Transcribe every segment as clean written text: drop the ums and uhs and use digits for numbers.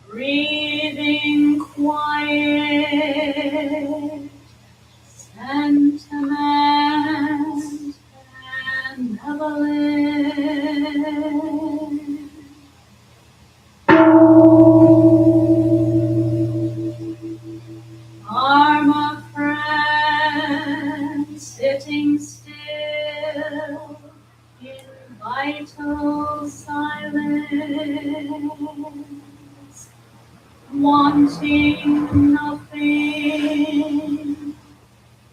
breathing quiet, sentiment, benevolence. Armor friend, sitting still in vital silence, wanting nothing.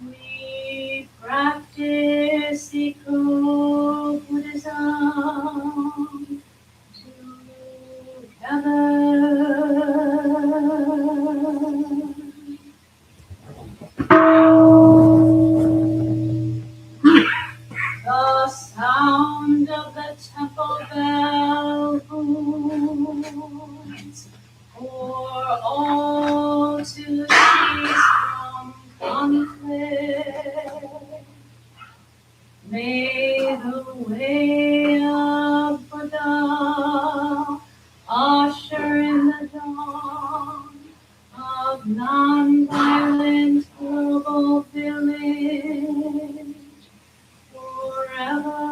We practice eco-Buddhism together. The sound of the temple bell booms for all to cease from conflict. May the way of Buddha usher in the dawn of non-violent global village forever.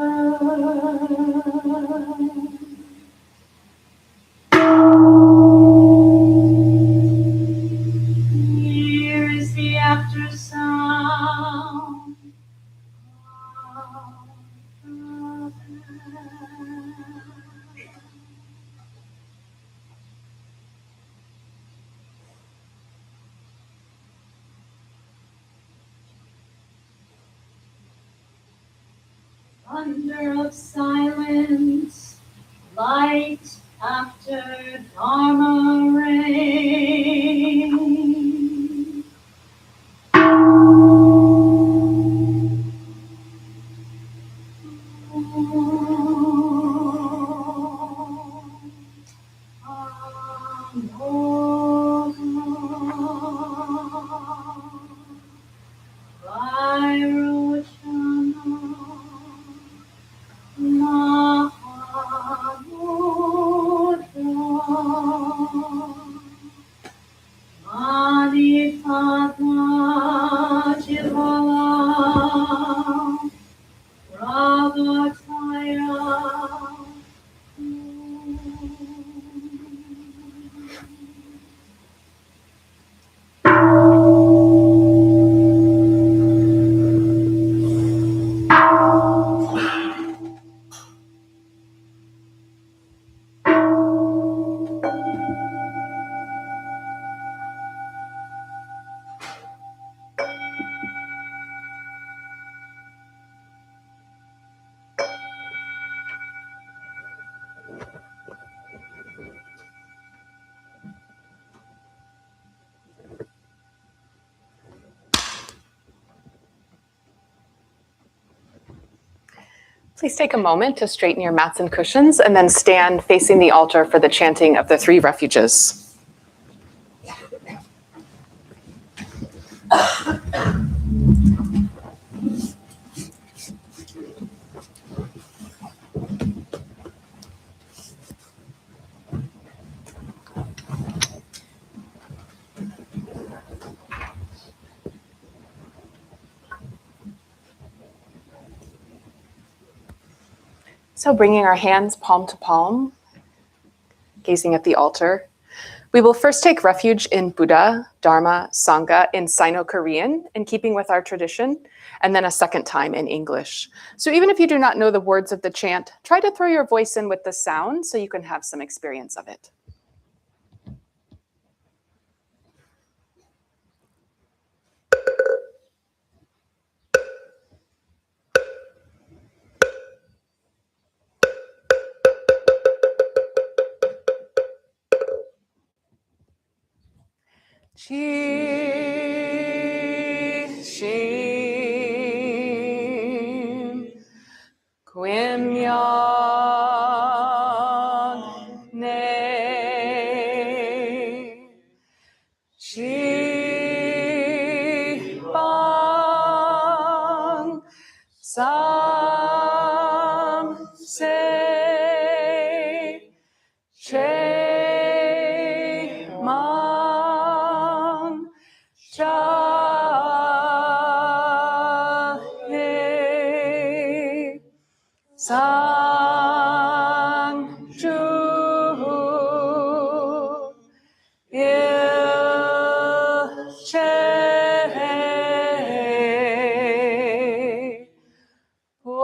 Here is the after sound. Thunder of silence, light after Dharma rain. Please take a moment to straighten your mats and cushions and then stand facing the altar for the chanting of the 3 refuges. So bringing our hands palm to palm, gazing at the altar, we will first take refuge in Buddha, Dharma, Sangha in Sino-Korean, in keeping with our tradition, and then a second time in English. So even if you do not know the words of the chant, try to throw your voice in with the sound so you can have some experience of it. Chi Shim Quim Yon Ne Chi Bang Sam Se che mang cha he sang chu il che po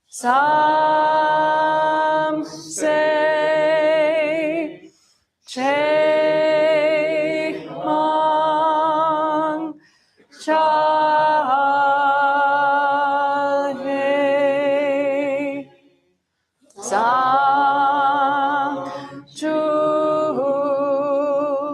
Sam say che mang cha he sang chu il che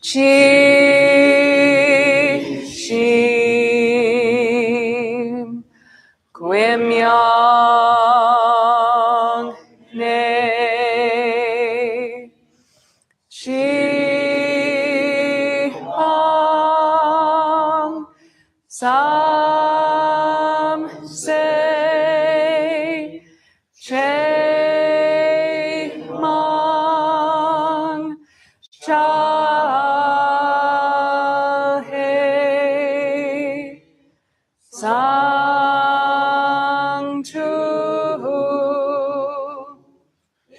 Chi shim Kwimyong ne Chi Hong Sam say che mang cha he sang chu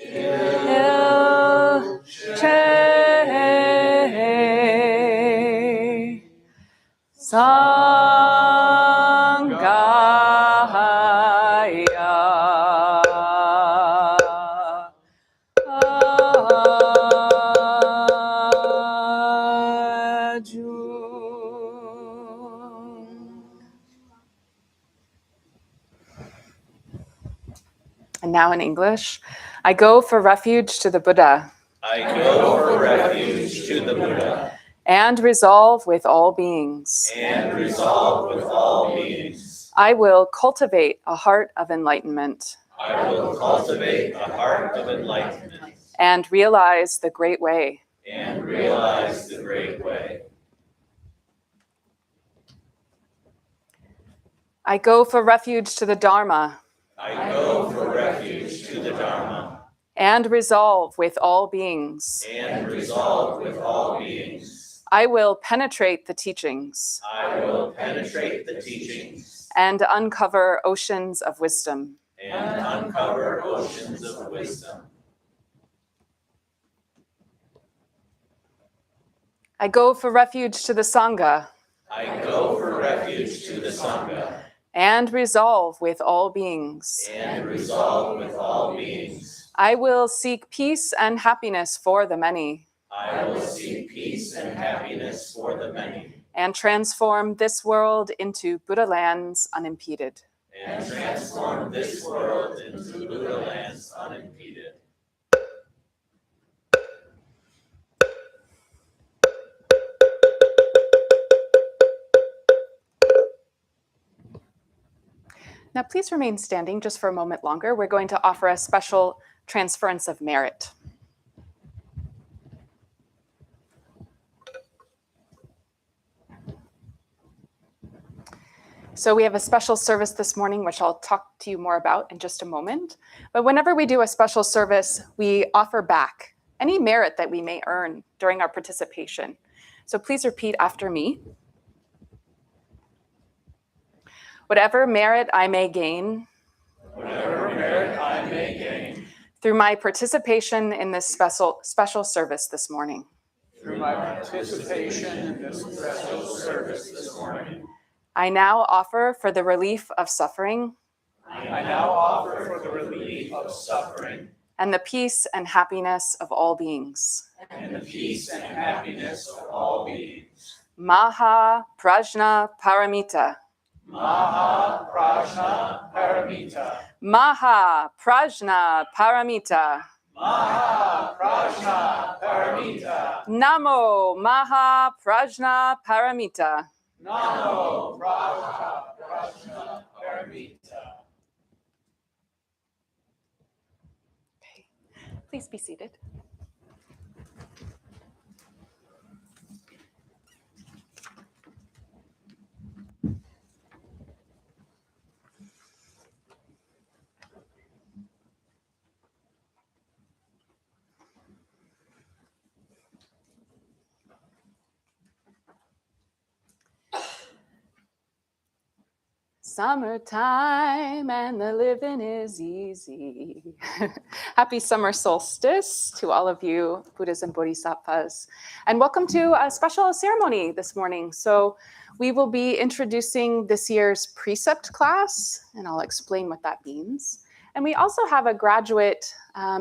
il che And now in English, I go for refuge to the Buddha. I go for refuge to the Buddha. And resolve with all beings. And resolve with all beings. I will cultivate a heart of enlightenment. I will cultivate a heart of enlightenment. And realize the great way. And realize the great way. I go for refuge to the Dharma. I go for refuge to the Dharma. And resolve with all beings. And resolve with all beings. I will penetrate the teachings. I will penetrate the teachings. And uncover oceans of wisdom. And uncover oceans of wisdom. I go for refuge to the Sangha. I go for refuge to the Sangha. And resolve with all beings. And resolve with all beings. I will seek peace and happiness for the many. I will seek peace and happiness for the many. And transform this world into Buddha lands unimpeded. And transform this world into Buddha lands unimpeded. Now, please remain standing just for a moment longer. We're going to offer a special transference of merit. So we have a special service this morning, which I'll talk to you more about in just a moment. But whenever we do a special service, we offer back any merit that we may earn during our participation. So please repeat after me. Whatever merit I may gain Whatever merit I may through my participation in this special service this morning. Through my participation in this special service this morning, I now offer for the relief of suffering. I now offer for the relief of suffering And the peace and happiness of all beings. and the peace and happiness of all beings. Maha Prajna Paramita. Maha Prajna Paramita. Maha Prajna Paramita. Maha Prajna Paramita. Namo Maha Prajna Paramita. Namo Prajna Paramita. Please be seated. Summertime and the living is easy. Happy summer solstice to all of you Buddhas and Bodhisattvas. And welcome to a special ceremony this morning. So we will be introducing this year's precept class, and I'll explain what that means. And we also have a graduate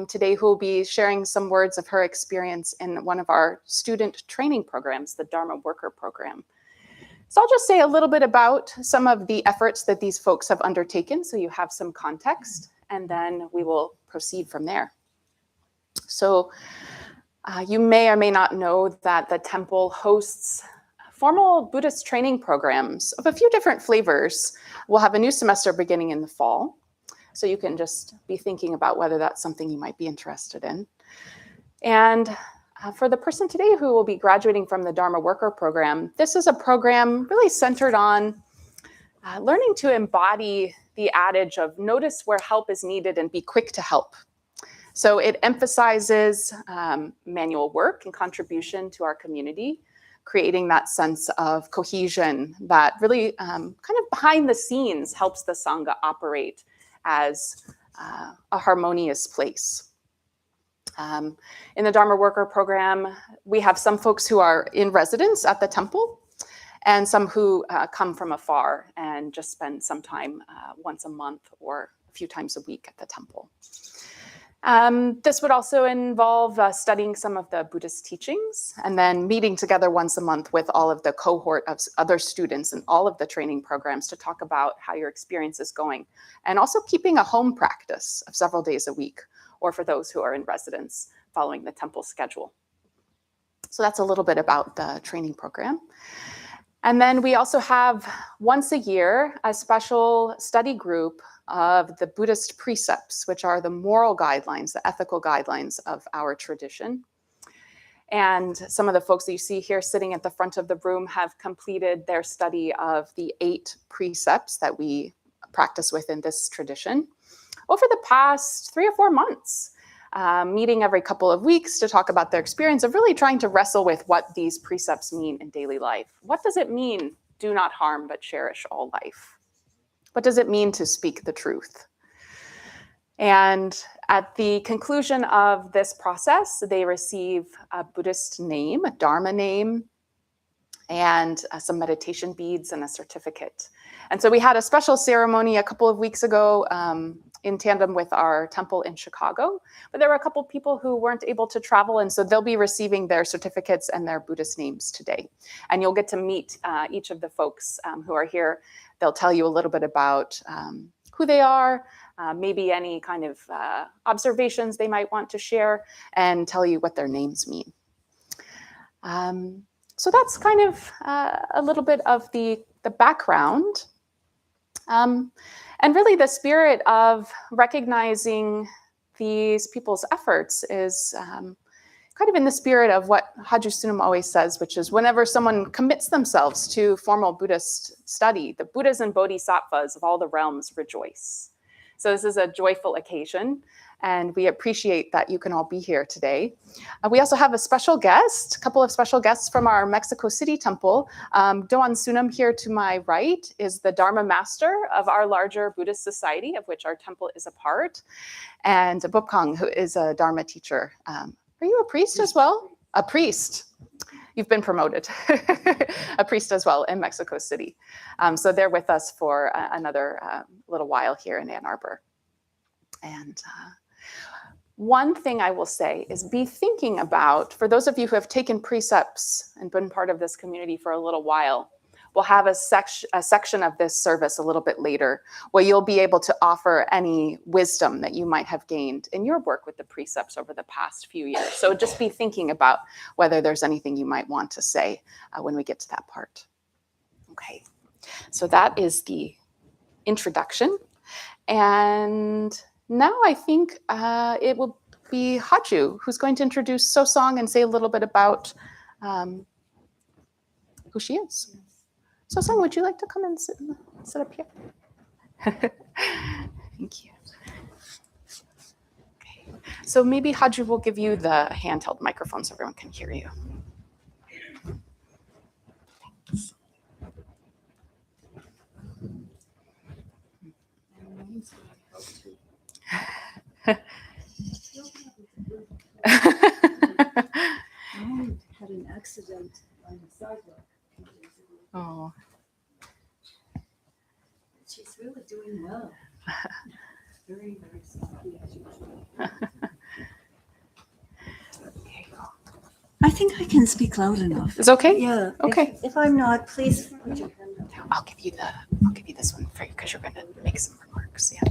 today who will be sharing some words of her experience in one of our student training programs, the Dharma Worker Program. So I'll just say a little bit about some of the efforts that these folks have undertaken so you have some context, and then we will proceed from there. So you may or may not know that the temple hosts formal Buddhist training programs of a few different flavors. We'll have a new semester beginning in the fall, so you can just be thinking about whether that's something you might be interested in. And for the person today who will be graduating from the Dharma Worker Program, this is a program really centered on learning to embody the adage of notice where help is needed and be quick to help. So it emphasizes manual work and contribution to our community, creating that sense of cohesion that really kind of behind the scenes helps the Sangha operate as a harmonious place. In the Dharma Worker Program, we have some folks who are in residence at the temple and some who come from afar and just spend some time once a month or a few times a week at the temple. This would also involve studying some of the Buddhist teachings and then meeting together once a month with all of the cohort of other students in all of the training programs to talk about how your experience is going, and also keeping a home practice of several days a week, or for those who are in residence following the temple schedule. So that's a little bit about the training program. And then we also have once a year a special study group of the Buddhist precepts, which are the moral guidelines, the ethical guidelines of our tradition. And some of the folks that you see here sitting at the front of the room have completed their study of the 8 precepts that we practice within this tradition over the past 3 or 4 months, meeting every couple of weeks to talk about their experience of really trying to wrestle with what these precepts mean in daily life. What does it mean, do not harm but cherish all life? What does it mean to speak the truth? And at the conclusion of this process, they receive a Buddhist name, a Dharma name, and some meditation beads and a certificate. And so we had a special ceremony a couple of weeks ago in tandem with our temple in Chicago, but there were a couple of people who weren't able to travel, and so they'll be receiving their certificates and their Buddhist names today. And you'll get to meet each of the folks who are here. They'll tell you a little bit about who they are, maybe any kind of observations they might want to share, and tell you what their names mean. So that's kind of a little bit of the background. And really the spirit of recognizing these people's efforts is kind of in the spirit of what Hajju Sunam always says, which is whenever someone commits themselves to formal Buddhist study, the Buddhas and Bodhisattvas of all the realms rejoice. So this is a joyful occasion, and we appreciate that you can all be here today. We also have a couple of special guests from our Mexico City temple. Doan Sunam here to my right is the Dharma master of our larger Buddhist society, of which our temple is a part, and Bopkang, who is a Dharma teacher. Are you a priest as well? A priest. You've been promoted. A priest as well in Mexico City. So they're with us for another little while here in Ann Arbor. And one thing I will say is be thinking about, for those of you who have taken precepts and been part of this community for a little while, we'll have a section of this service a little bit later where you'll be able to offer any wisdom that you might have gained in your work with the precepts over the past few years. So just be thinking about whether there's anything you might want to say when we get to that part. Okay, so that is the introduction. And now I think it will be Haju who's going to introduce So-Song and say a little bit about who she is. So-Song, would you like to come and sit up here? Thank you. Okay. So maybe Haju will give you the handheld microphone so everyone can hear you. I had an accident on the sidewalk. Oh. She's really doing well. Very, very sloppy as usual. Okay. I think I can speak loud enough. It's okay? Yeah. Okay. If I'm not, please put your hand up. I'll give you this one for you because you're going to make some remarks. Yeah.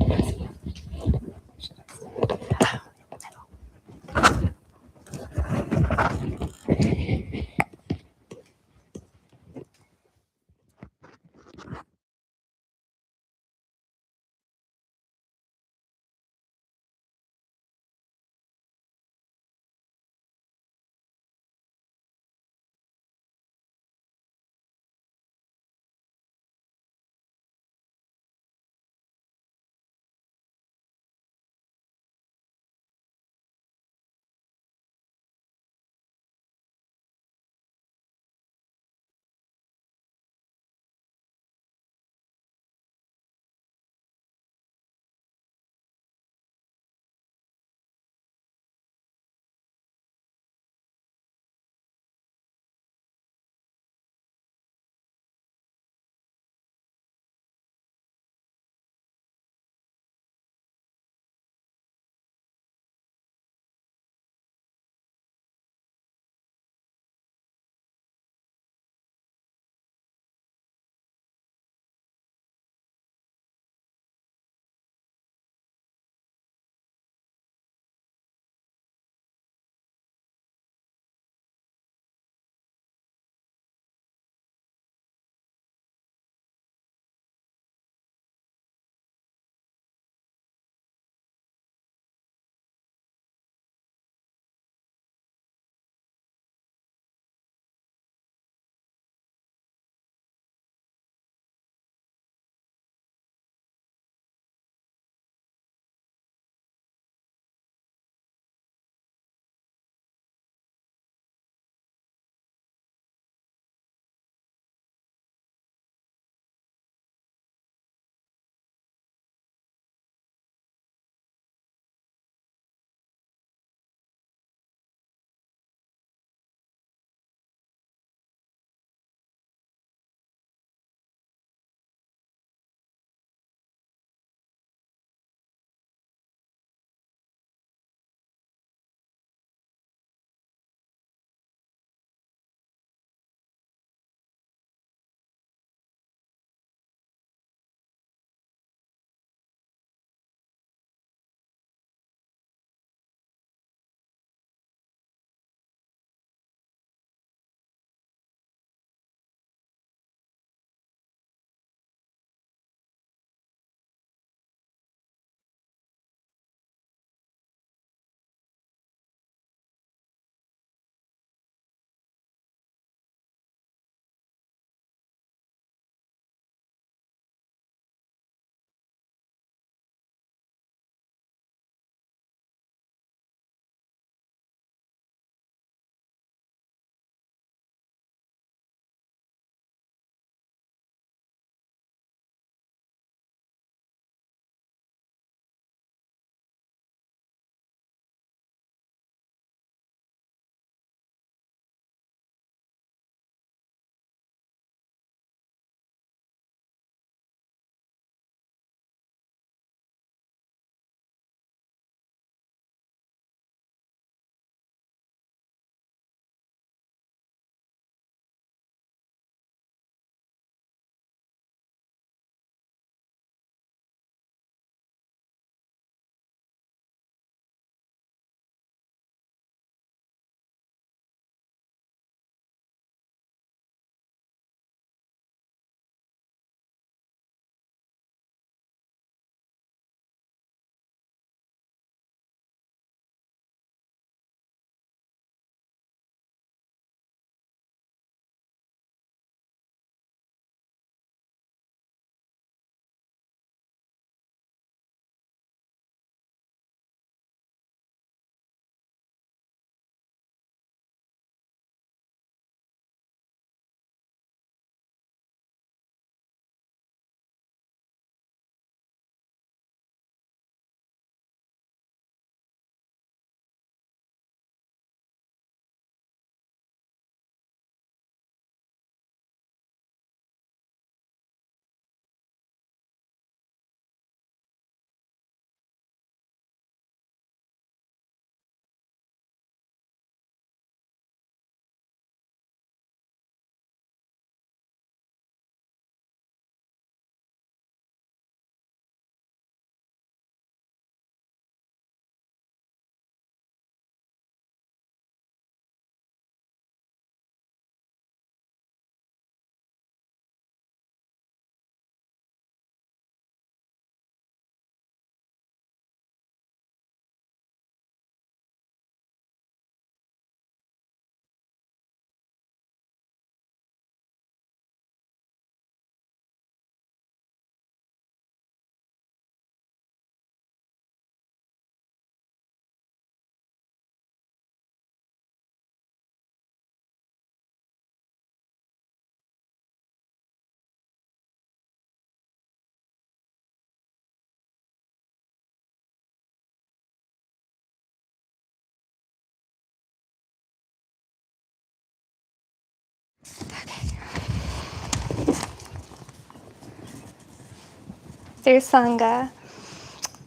Dear Sangha,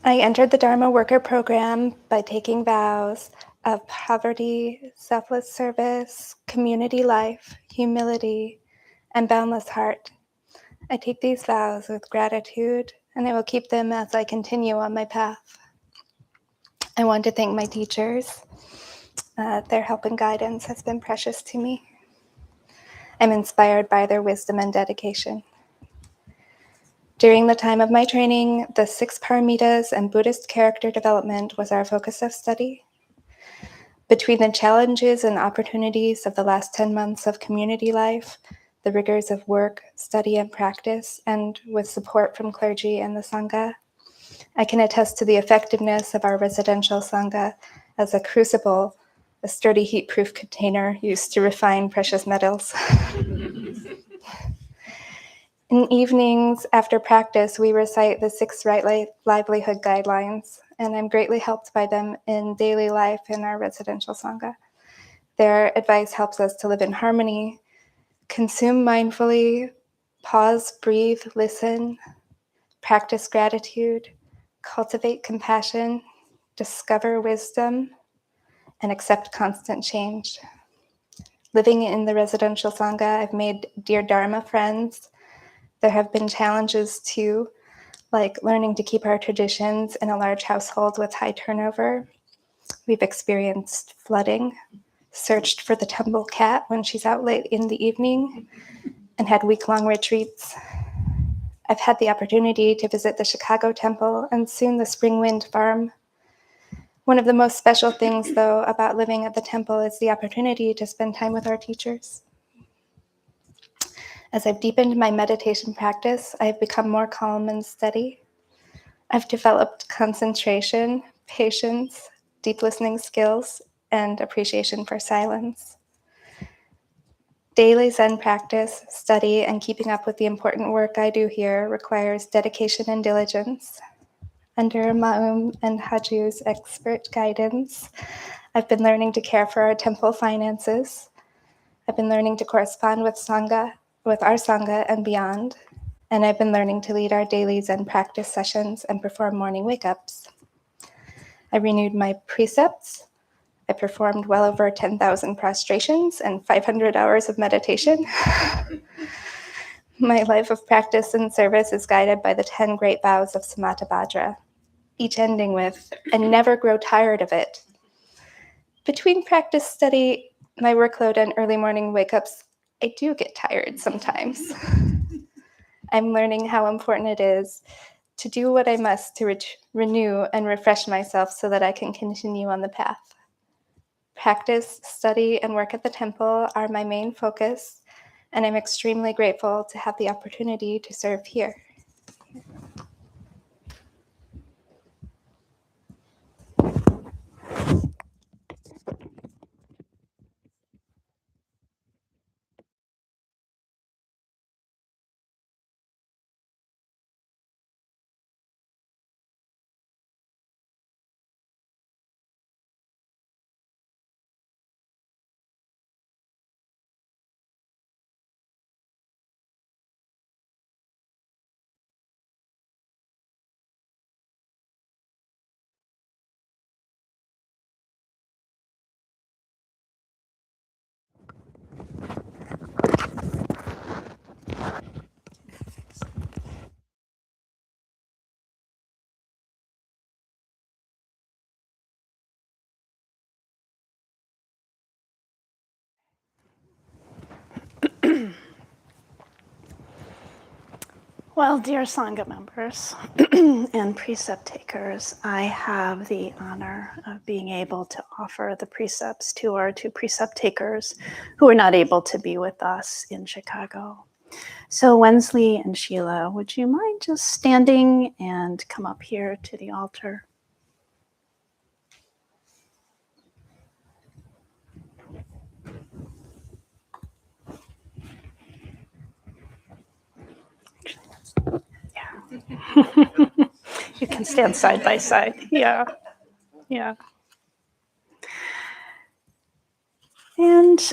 I entered the Dharma Worker Program by taking vows of poverty, selfless service, community life, humility, and boundless heart. I take these vows with gratitude, and I will keep them as I continue on my path. I want to thank my teachers. Their help and guidance has been precious to me. I'm inspired by their wisdom and dedication. During the time of my training, the 6 paramitas and Buddhist character development was our focus of study. Between the challenges and opportunities of the last 10 months of community life, the rigors of work, study, and practice, and with support from clergy and the Sangha, I can attest to the effectiveness of our residential Sangha as a crucible, a sturdy heat-proof container used to refine precious metals. In evenings after practice, we recite the 6 right livelihood guidelines, and I'm greatly helped by them in daily life in our residential Sangha. Their advice helps us to live in harmony, consume mindfully, pause, breathe, listen, practice gratitude, cultivate compassion, discover wisdom, and accept constant change. Living in the residential Sangha, I've made dear Dharma friends. There have been challenges too, like learning to keep our traditions in a large household with high turnover. We've experienced flooding, searched for the temple cat when she's out late in the evening, and had week-long retreats. I've had the opportunity to visit the Chicago Temple and soon the Spring Wind Farm. One of the most special things, though, about living at the temple is the opportunity to spend time with our teachers. As I've deepened my meditation practice, I've become more calm and steady. I've developed concentration, patience, deep listening skills, and appreciation for silence. Daily Zen practice, study, and keeping up with the important work I do here requires dedication and diligence. Under Maum and Haju's expert guidance, I've been learning to care for our temple finances. I've been learning to correspond with our Sangha and beyond. And I've been learning to lead our daily Zen practice sessions and perform morning wake-ups. I renewed my precepts. I performed well over 10,000 prostrations and 500 hours of meditation. My life of practice and service is guided by the 10 great vows of Samattabhadra, each ending with, and never grow tired of it. Between practice, study, my workload, and early morning wake-ups, I do get tired sometimes. I'm learning how important it is to do what I must to renew and refresh myself so that I can continue on the path. Practice, study, and work at the temple are my main focus, and I'm extremely grateful to have the opportunity to serve here. Well, dear Sangha members and precept takers, I have the honor of being able to offer the precepts to our 2 precept takers who are not able to be with us in Chicago. So Wensley and Sheila, would you mind just standing and come up here to the altar? You can stand side by side. Yeah. And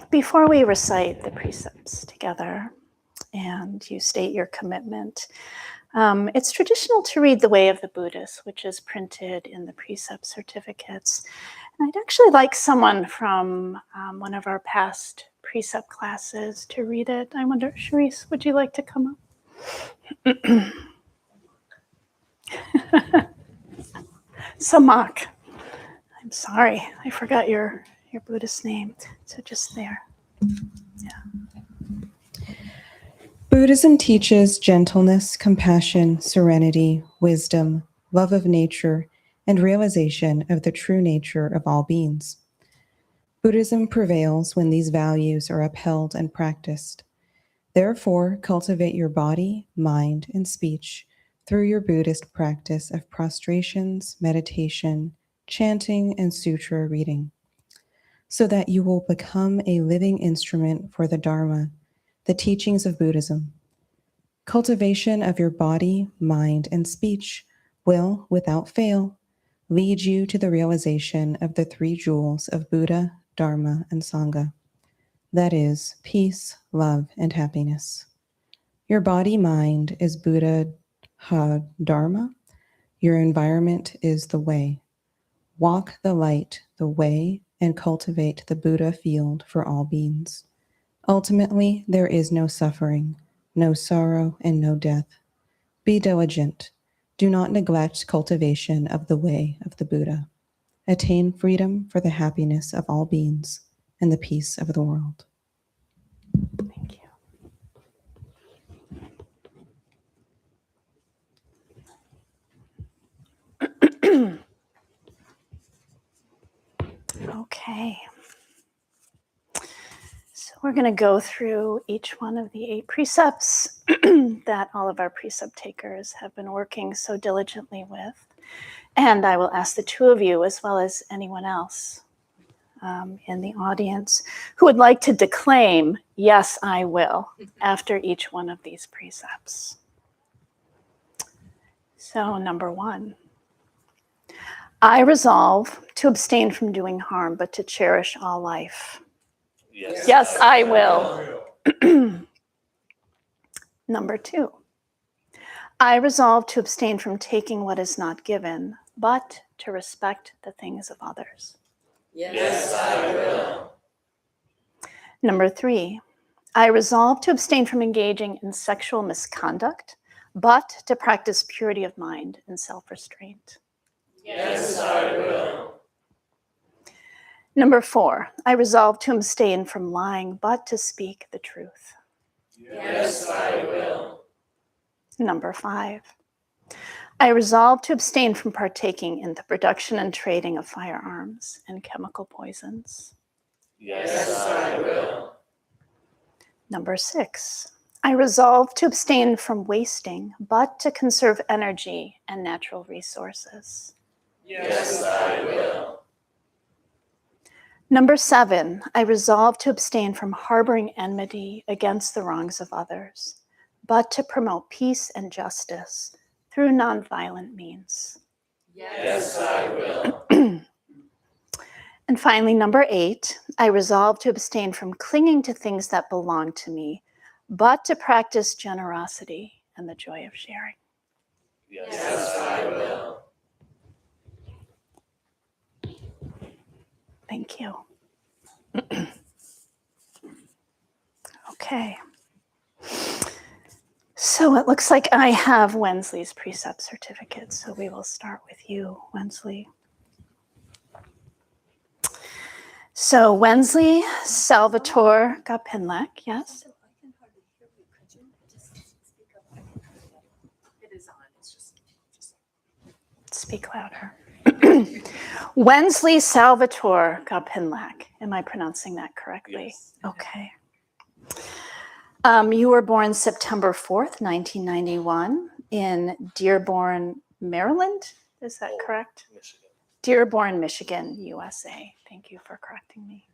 before we recite the precepts together and you state your commitment, It's traditional to read The Way of the Buddhist, which is printed in the precept certificates. And I'd actually like someone from one of our past precept classes to read it. I wonder, Charisse, would you like to come up? Samak. I'm sorry, I forgot your Buddhist name. So just there. Buddhism teaches gentleness, compassion, serenity, wisdom, love of nature, and realization of the true nature of all beings. Buddhism prevails when these values are upheld and practiced. Therefore, cultivate your body, mind, and speech through your Buddhist practice of prostrations, meditation, chanting, and sutra reading, so that you will become a living instrument for the Dharma, the teachings of Buddhism. Cultivation of your body, mind, and speech will, without fail, lead you to the realization of the three jewels of Buddha, Dharma, and Sangha. That is, peace, love, and happiness. Your body-mind is Buddha, Dharma. Your environment is the way. Walk the light, the way, and cultivate the Buddha field for all beings. Ultimately, there is no suffering, no sorrow, and no death. Be diligent. Do not neglect cultivation of the way of the Buddha. Attain freedom for the happiness of all beings and the peace of the world. Thank you. Okay. So we're going to go through each one of the 8 precepts that all of our precept takers have been working so diligently with. And I will ask the 2 of you, as well as anyone else in the audience, who would like to declaim, "Yes, I will," after each one of these precepts. So, number 1. I resolve to abstain from doing harm, but to cherish all life. Yes, I will. Number 2. I resolve to abstain from taking what is not given, but to respect the things of others. Yes, I will. Number 3. I resolve to abstain from engaging in sexual misconduct, but to practice purity of mind and self-restraint. Yes, I will. Number 4. I resolve to abstain from lying, but to speak the truth. Yes, I will. Number 5. I resolve to abstain from partaking in the production and trading of firearms and chemical poisons. Yes, I will. Number 6. I resolve to abstain from wasting, but to conserve energy and natural resources. Yes, I will. Number 7. I resolve to abstain from harboring enmity against the wrongs of others, but to promote peace and justice through nonviolent means. Yes, I will. And finally, number 8, I resolve to abstain from clinging to things that belong to me, but to practice generosity and the joy of sharing. Yes, I will. Thank you. Okay. So it looks like I have Wensley's precept certificate, so we will start with you, Wensley. So Wensley Salvatore Gapinlek, yes? I can hardly hear you. Could you just speak up? It is on. It's just. Speak louder. Wensley Salvatore Gapinlek. Am I pronouncing that correctly? Yes. Okay. You were born September 4th, 1991 in Dearborn, Maryland. Is that correct? Michigan. Dearborn, Michigan, USA. Thank you for correcting me.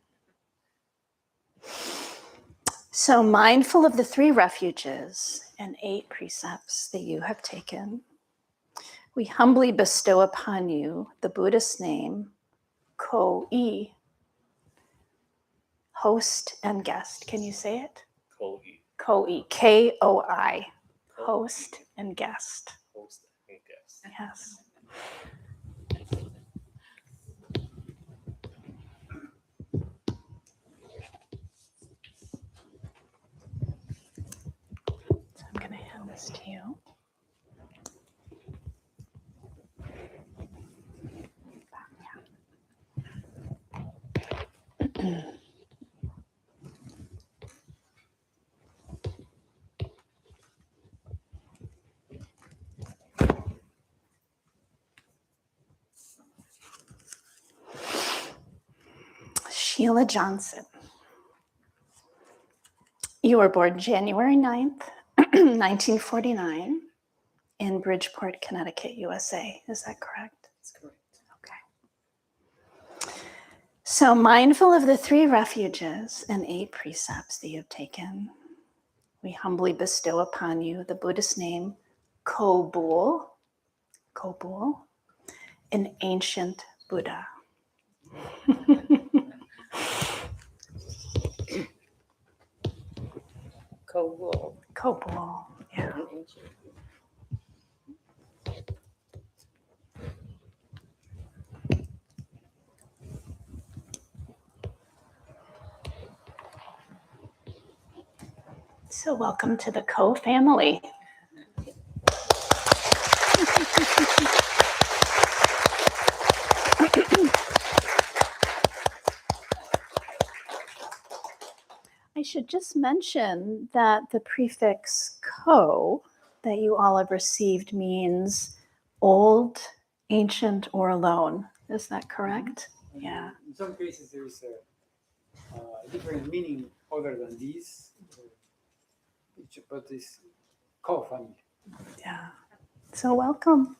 So mindful of the 3 refuges and 8 precepts that you have taken, we humbly bestow upon you the Buddhist name, Ko-i, host and guest. Can you say it? Koi. Ko-i, K-O-I, host and guest. Host and guest. Yes. So I'm going to hand this to you. Sheila Johnson. You were born January 9th, 1949 in Bridgeport, Connecticut, USA. Is that correct? That's correct. Okay. So mindful of the 3 refuges and 8 precepts that you've taken, we humbly bestow upon you the Buddhist name Kobul, an ancient Buddha. Kobul, yeah. So welcome to the Ko family. I should just mention that the prefix Ko that you all have received means old, ancient, or alone. Is that correct? Yeah. In some cases, there is a different meaning other than these, but it's called family. Yeah. So welcome.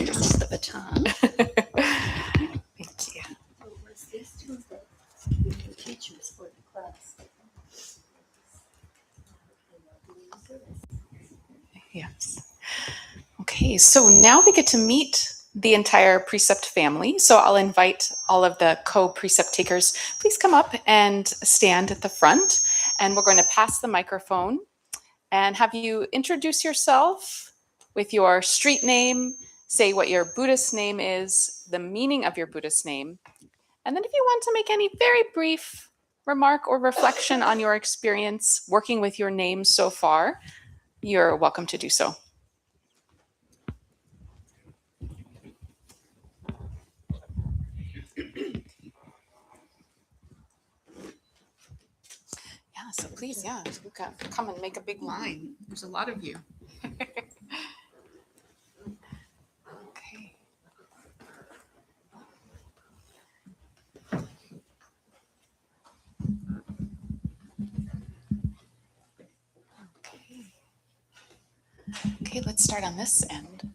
Just the baton. Thank you. Oh, was this Tuesday? The teachers for the class. Yes. Okay, so now we get to meet the entire precept family. So I'll invite all of the co-precept takers, please come up and stand at the front. And we're going to pass the microphone and have you introduce yourself with your street name, say what your Buddhist name is, the meaning of your Buddhist name. And then if you want to make any very brief remark or reflection on your experience working with your name so far, you're welcome to do so. Yeah, so please, yeah, you can come and make a big line. There's a lot of you. Okay. Okay, let's start on this end.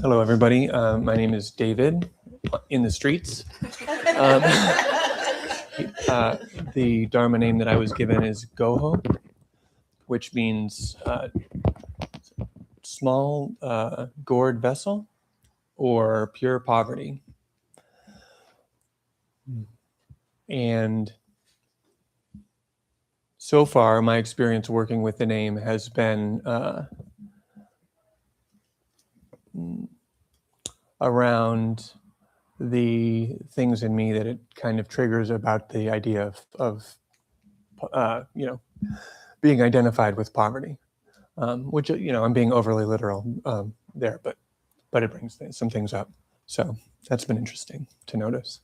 Hello, everybody. My name is David in the streets. The Dharma name that I was given is Goho, which means small gourd vessel or pure poverty. And so far, my experience working with the name has been around the things in me that it kind of triggers about the idea of being identified with poverty, which, I'm being overly literal there, but it brings some things up. So that's been interesting to notice.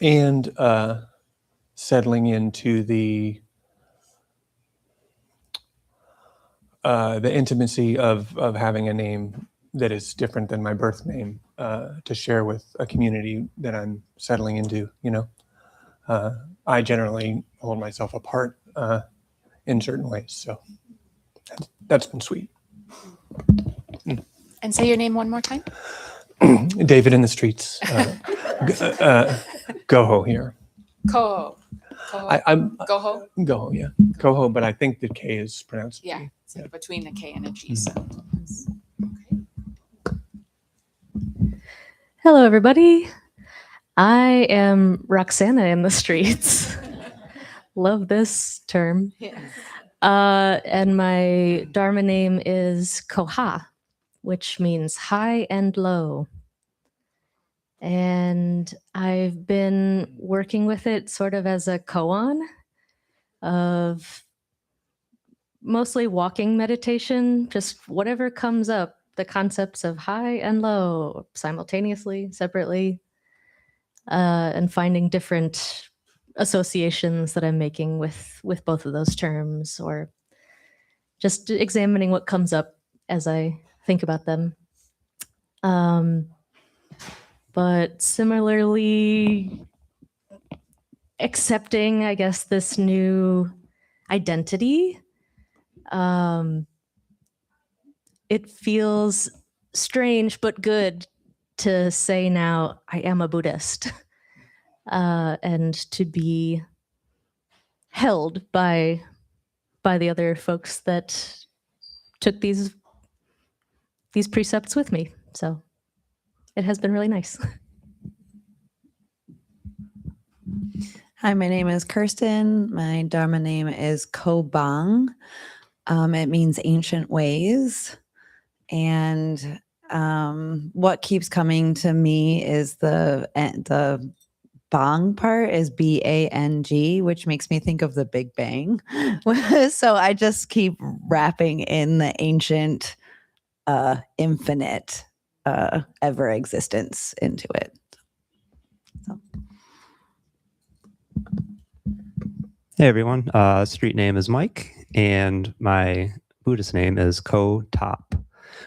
And settling into the intimacy of having a name that is different than my birth name to share with a community that I'm settling into. I generally hold myself apart in certain ways. So that's been sweet. And say your name one more time. David in the streets. Goho here. Koho. I'm Goho. Goho, yeah. Goho, but I think the K is pronounced Yeah, G. it's between a K and a G. So. Okay. Hello, everybody. I am Roxana in the streets. Love this term. Yes. And my Dharma name is Koha, which means high and low. And I've been working with it sort of as a koan of mostly walking meditation, just whatever comes up, the concepts of high and low simultaneously, separately, and finding different associations that I'm making with both of those terms, or just examining what comes up as I think about them. But similarly, accepting, I guess, this new identity. It feels strange but good to say now I am a Buddhist, and to be held by the other folks that took these precepts with me. So it has been really nice. Hi, my name is Kirsten. My Dharma name is Kobang. It means ancient ways. And what keeps coming to me is the bang part is B-A-N-G, which makes me think of the Big Bang. So I just keep wrapping in the ancient, infinite, ever existence into it. So. Hey everyone, street name is Mike, and my Buddhist name is Ko Top,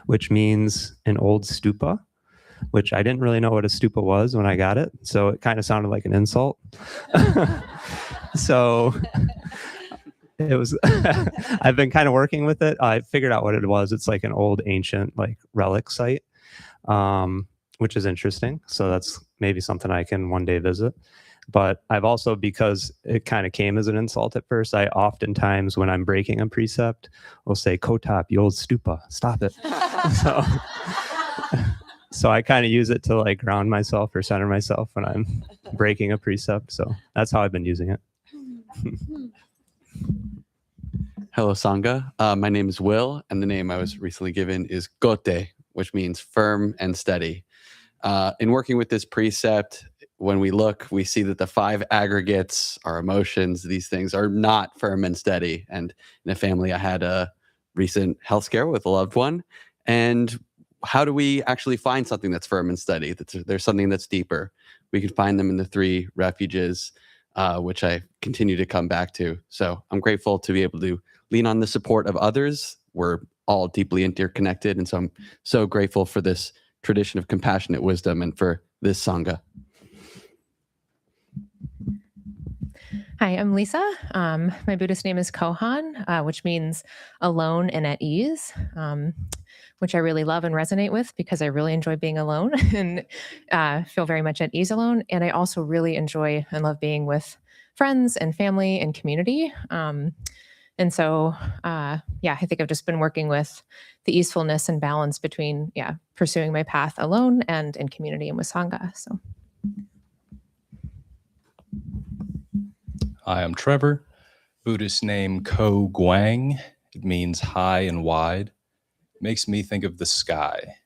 which means an old stupa, which I didn't really know what a stupa was when I got it, so it kind of sounded like an insult. So it was, I've been kind of working with it. I figured out what it was. It's like an old ancient like relic site, which is interesting. So that's maybe something I can one day visit. But I've also, because it kind of came as an insult at first, I oftentimes, when I'm breaking a precept, will say, Kotop, you old stupa, stop it. So I kind of use it to like ground myself or center myself when I'm breaking a precept. So that's how I've been using it. Hello, Sangha. My name is Will, and the name I was recently given is Gote, which means firm and steady. In working with this precept, when we look, we see that the 5 aggregates, our emotions, these things are not firm and steady. And in a family, I had a recent health scare with a loved one. And how do we actually find something that's firm and steady? There's something that's deeper. We can find them in the 3 refuges, which I continue to come back to. So I'm grateful to be able to lean on the support of others. We're all deeply interconnected. And so I'm so grateful for this tradition of compassionate wisdom and for this Sangha. Hi, I'm Lisa. My Buddhist name is Kohan, which means alone and at ease, which I really love and resonate with because I really enjoy being alone and feel very much at ease alone. And I also really enjoy and love being with friends and family and community. And so, I think I've just been working with the easefulness and balance between, pursuing my path alone and in community and with Sangha. So. Hi, I'm Trevor. Buddhist name Ko Guang. It means high and wide. It makes me think of the sky.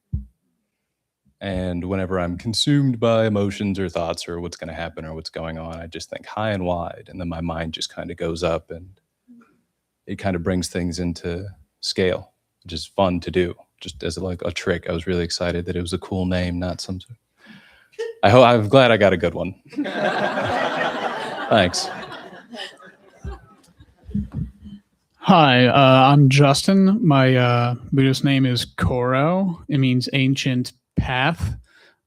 And whenever I'm consumed by emotions or thoughts or what's going to happen or what's going on, I just think high and wide. And then my mind just kind of goes up and it kind of brings things into scale, which is fun to do. Just as like a trick. I was really excited that it was a cool name, not some sort. I'm glad I got a good one. Thanks. Hi, I'm Justin. My Buddhist name is Koro. It means ancient path.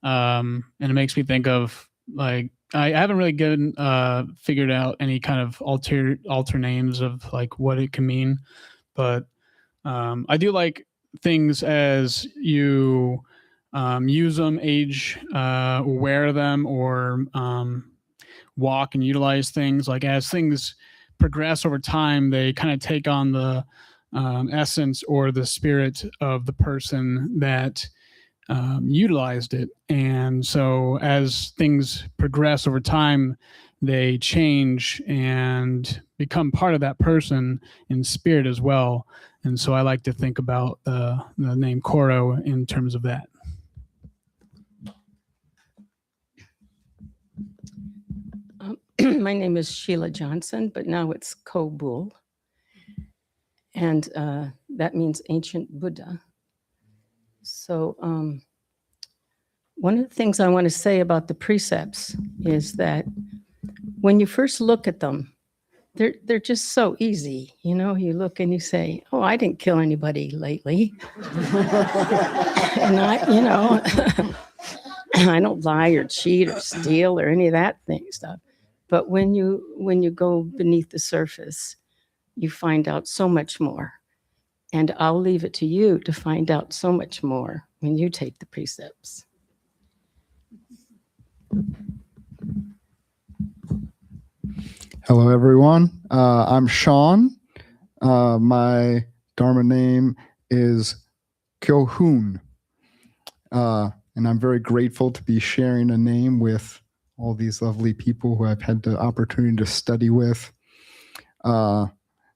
And it makes me think of like I haven't really figured out any kind of alter names of like what it can mean, but I do like things as you use them, age, wear them, or walk and utilize things. Like as things progress over time, they kind of take on the essence or the spirit of the person that utilized it. And so as things progress over time, they change and become part of that person in spirit as well. And so I like to think about the name Koro in terms of that. My name is Sheila Johnson, but now it's Ko-Bul. And that means ancient Buddha. So one of the things I want to say about the precepts is that when you first look at them, they're just so easy. You know, you look and you say, oh, I didn't kill anybody lately. And I don't lie or cheat or steal or any of that stuff. But when you go beneath the surface, you find out so much more. And I'll leave it to you to find out so much more when you take the precepts. Hello, everyone. I'm Sean. My Dharma name is Kyo-hoon. And I'm very grateful to be sharing a name with all these lovely people who I've had the opportunity to study with. The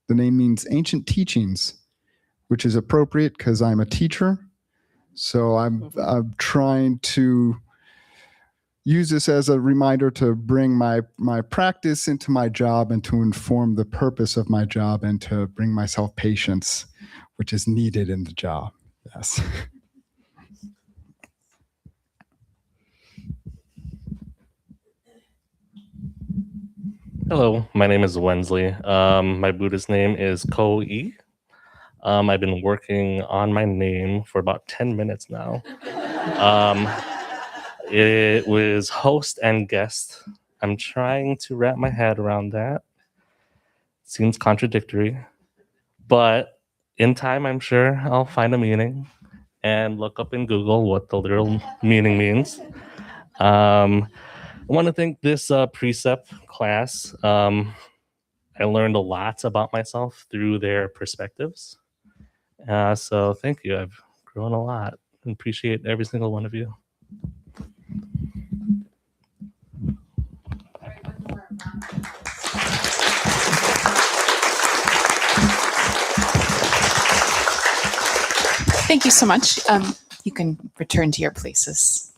name means ancient teachings, which is appropriate because I'm a teacher. So I'm trying to use this as a reminder to bring my practice into my job and to inform the purpose of my job and to bring myself patience, which is needed in the job. Yes. Hello, my name is Wensley. My Buddhist name is Ko-E. I've been working on my name for about 10 minutes now. It was host and guest. I'm trying to wrap my head around that. Seems contradictory, but in time, I'm sure I'll find a meaning and look up in Google what the literal meaning means. I want to thank this precept class. I learned a lot about myself through their perspectives. So thank you. I've grown a lot and appreciate every single one of you. Thank you so much. You can return to your places.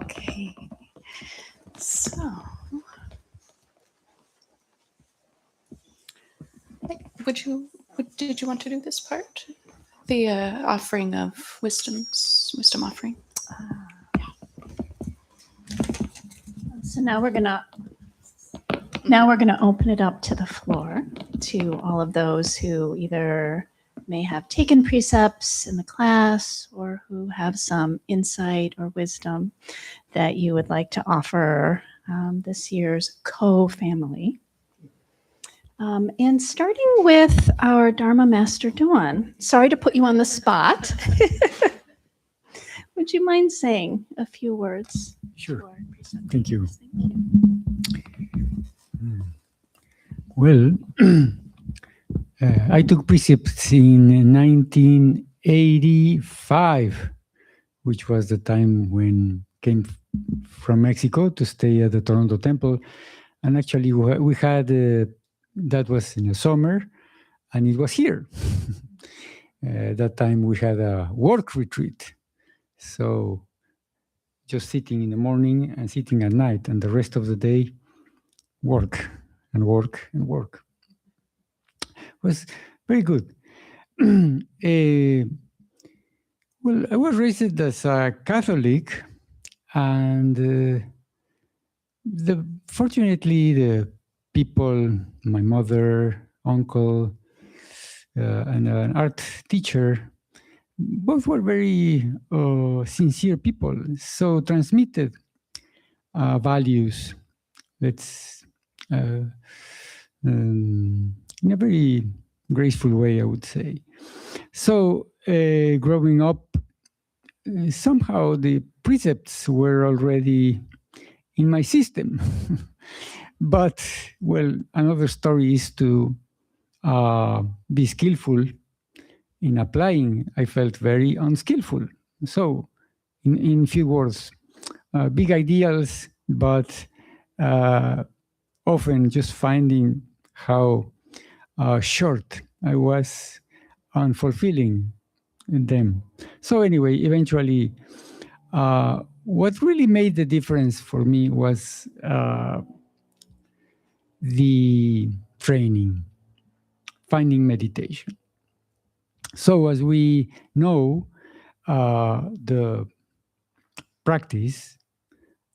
Okay. So, did you want to do this part? The offering of wisdom offering. So now we're gonna open it up to the floor to all of those who either may have taken precepts in the class or who have some insight or wisdom that you would like to offer this year's co-family. And starting with our Dharma Master Dawn. Sorry to put you on the spot. Would you mind saying a few words? Sure. Thank you. Well, I took precepts in 1985, which was the time when I came from Mexico to stay at the Toronto Temple. And actually, we had, that was in the summer, and it was here. That time we had a work retreat. So just sitting in the morning and sitting at night, and the rest of the day, work and work and work. It was very good. Well, I was raised as a Catholic, and fortunately, the people, my mother, uncle, and an art teacher, both were very sincere people, so transmitted values. Let's in a very graceful way, I would say. So growing up, somehow the precepts were already in my system. But, well, another story is to be skillful in applying. I felt very unskillful. So, in few words, big ideals, but often just finding how short I was on fulfilling them. So anyway, eventually, what really made the difference for me was the training, finding meditation. So as we know, the practice,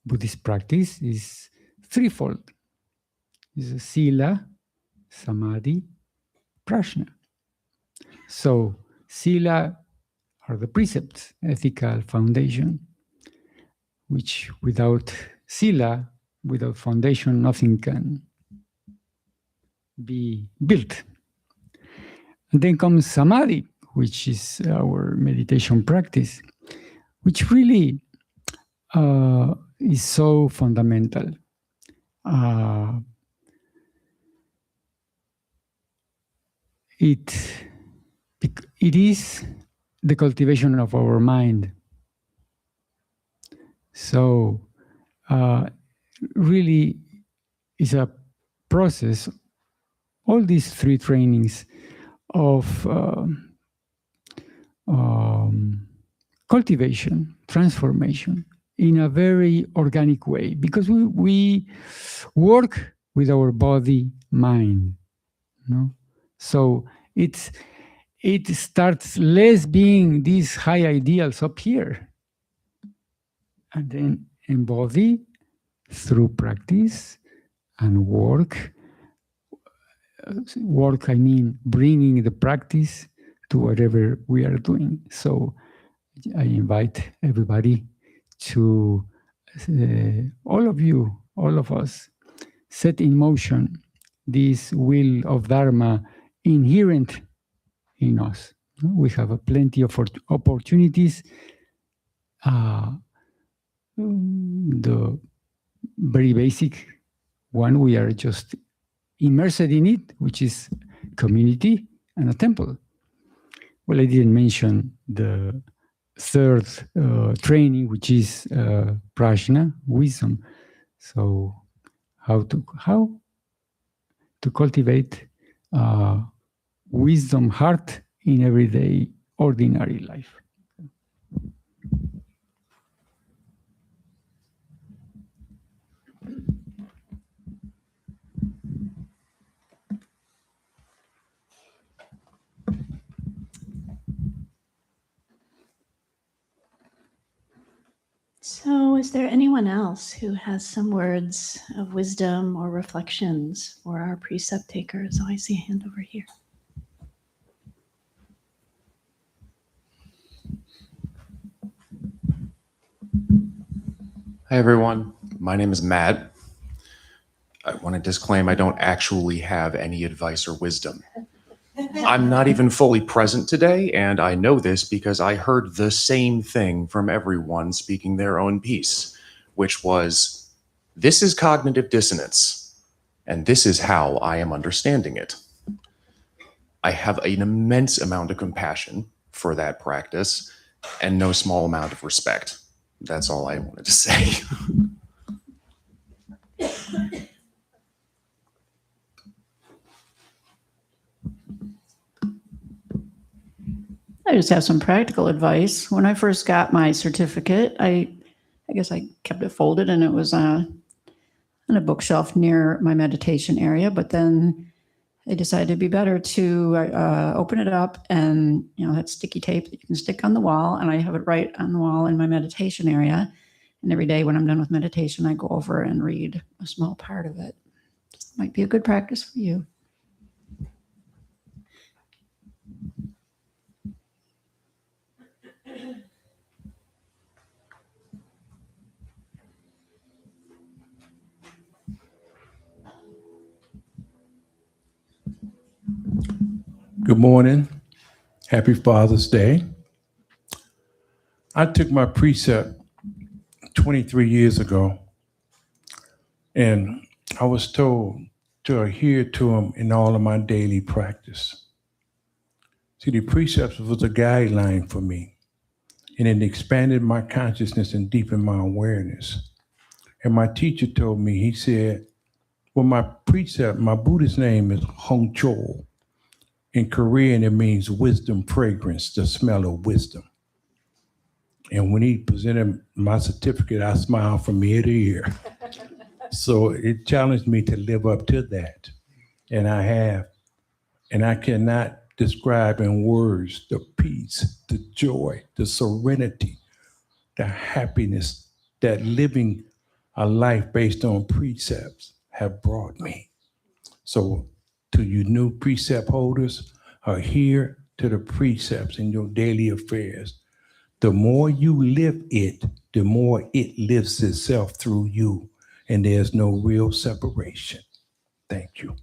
Buddhist practice, is threefold. It's sila, samadhi, prajna. So sila are the precepts, ethical foundation, which without sila, without foundation, nothing can be built. And then comes samadhi, which is our meditation practice, which really is so fundamental. It is the cultivation of our mind. So really is a process, all these three trainings of cultivation, transformation in a very organic way, because we work with our body, mind. So it starts less being these high ideals up here, and then embody through practice and work. Work, I mean, bringing the practice to whatever we are doing. So I invite everybody to, all of you, all of us, set in motion this will of Dharma inherent in us. We have plenty of opportunities. The very basic one, we are just immersed in it, which is community and a temple. Well, I didn't mention the third training, which is prajna, wisdom. So how to cultivate wisdom heart in everyday ordinary life. So, is there anyone else who has some words of wisdom or reflections for our precept takers? Oh, I see a hand over here. Hi, everyone. My name is Matt. I want to disclaim I don't actually have any advice or wisdom. I'm not even fully present today, and I know this because I heard the same thing from everyone speaking their own piece, which was, this is cognitive dissonance, and this is how I am understanding it. I have an immense amount of compassion for that practice and no small amount of respect. That's all I wanted to say. I just have some practical advice. When I first got my certificate, I guess I kept it folded and it was on a bookshelf near my meditation area. But then I decided it'd be better to open it up and, that sticky tape that you can stick on the wall. And I have it right on the wall in my meditation area. And every day when I'm done with meditation, I go over and read a small part of it. This might be a good practice for you. Good morning. Happy Father's Day. I took my precept 23 years ago, and I was told to adhere to them in all of my daily practice. See, the precepts was a guideline for me, and it expanded my consciousness and deepened my awareness. And my teacher told me, he said, well, my precept, my Buddhist name is Hong Chol. In Korean, it means wisdom fragrance, the smell of wisdom. And when he presented my certificate, I smiled from ear to ear. So it challenged me to live up to that. And I have. And I cannot describe in words the peace, the joy, the serenity, the happiness that living a life based on precepts have brought me. So to you new precept holders, adhere to the precepts in your daily affairs. The more you live it, the more it lives itself through you, and there's no real separation. Thank you.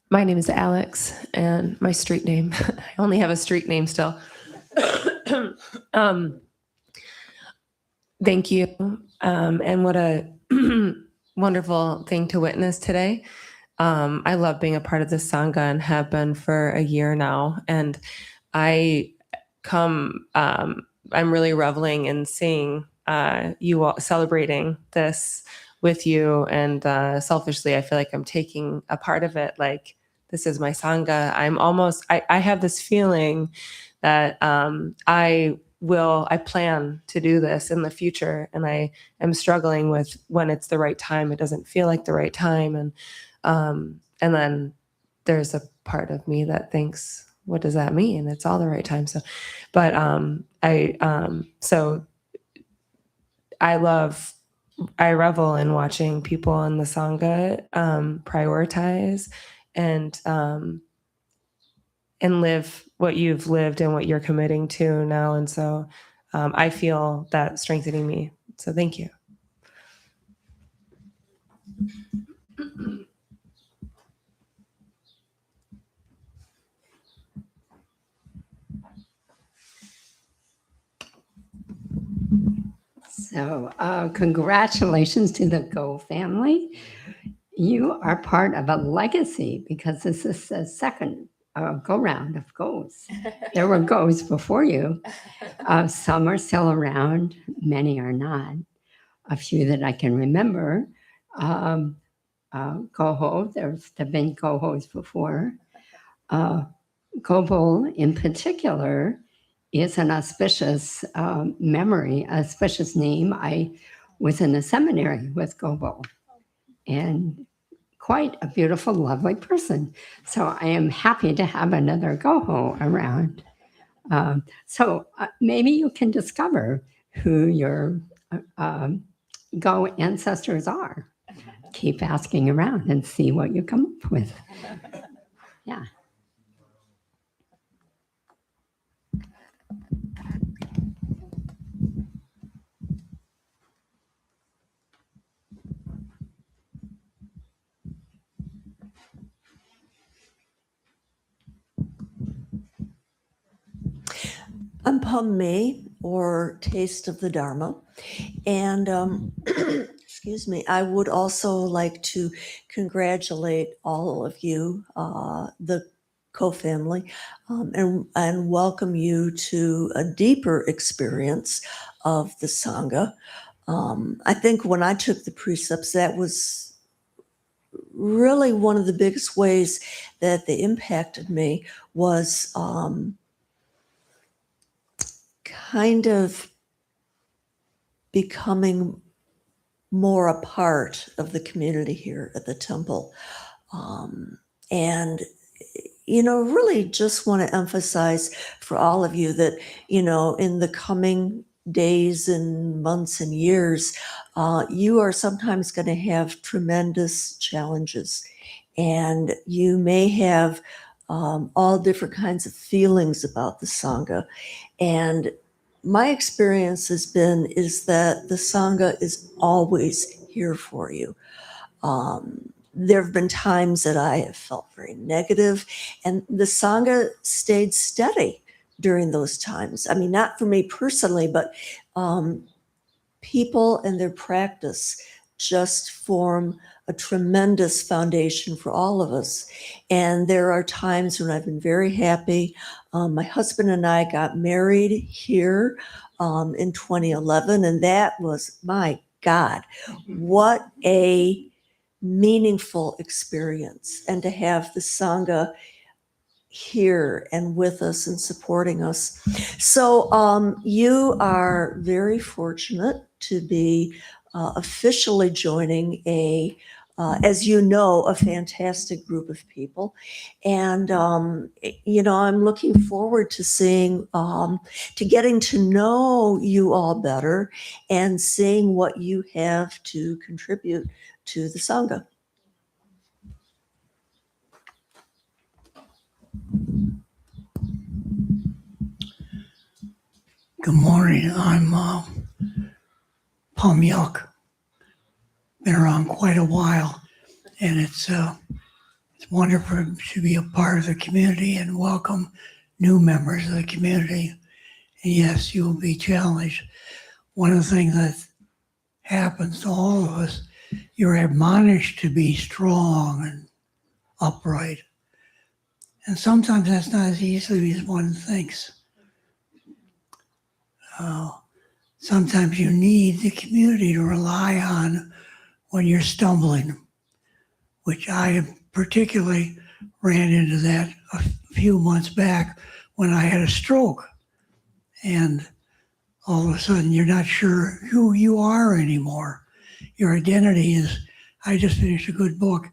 My name is Alex, and my street name, I only have a street name still. Thank you. And what a wonderful thing to witness today. I love being a part of this Sangha and have been for a year now. And I'm really reveling in seeing you all celebrating this with you. And selfishly, I feel like I'm taking a part of it. Like, this is my Sangha. I have this feeling that I plan to do this in the future. And I am struggling with when it's the right time. It doesn't feel like the right time. And then there's a part of me that thinks, what does that mean? It's all the right time. So, but I revel in watching people in the Sangha prioritize and live what you've lived and what you're committing to now. And so I feel that strengthening me. So thank you. So congratulations to the Go family. You are part of a legacy because this is the second go round of Goes. There were Goes before you. Some are still around, many are not. A few that I can remember. Goho, there have been Gohos before. Gobel in particular is an auspicious memory, auspicious name. I was in a seminary with Gobel and quite a beautiful, lovely person. So I am happy to have another Goho around. So maybe you can discover who your Go ancestors are. Keep asking around and see what you come up with. Yeah. I'm Pum May, or Taste of the Dharma. And excuse me, I would also like to congratulate all of you, the co-family, and welcome you to a deeper experience of the Sangha. I think when I took the precepts, that was really one of the biggest ways that they impacted me was kind of becoming more a part of the community here at the temple. And, really just want to emphasize for all of you that, in the coming days and months and years, you are sometimes going to have tremendous challenges. And you may have all different kinds of feelings about the Sangha. And my experience is that the Sangha is always here for you. There have been times that I have felt very negative, and the Sangha stayed steady during those times. I mean, not for me personally, but people and their practice just form a tremendous foundation for all of us. And there are times when I've been very happy. My husband and I got married here in 2011, and that was, my God, what a meaningful experience. And to have the Sangha here and with us and supporting us. So you are very fortunate to be officially joining as you know, a fantastic group of people. And, I'm looking forward to seeing, to getting to know you all better and seeing what you have to contribute to the Sangha. Good morning. I'm Pum Yuk. Been around quite a while, and it's wonderful to be a part of the community and welcome new members of the community. And yes, you will be challenged. One of the things that happens to all of us, you're admonished to be strong and upright. And sometimes that's not as easily as one thinks. Sometimes you need the community to rely on when you're stumbling, which I particularly ran into that a few months back when I had a stroke. And all of a sudden, you're not sure who you are anymore. Your identity is, I just finished a good book,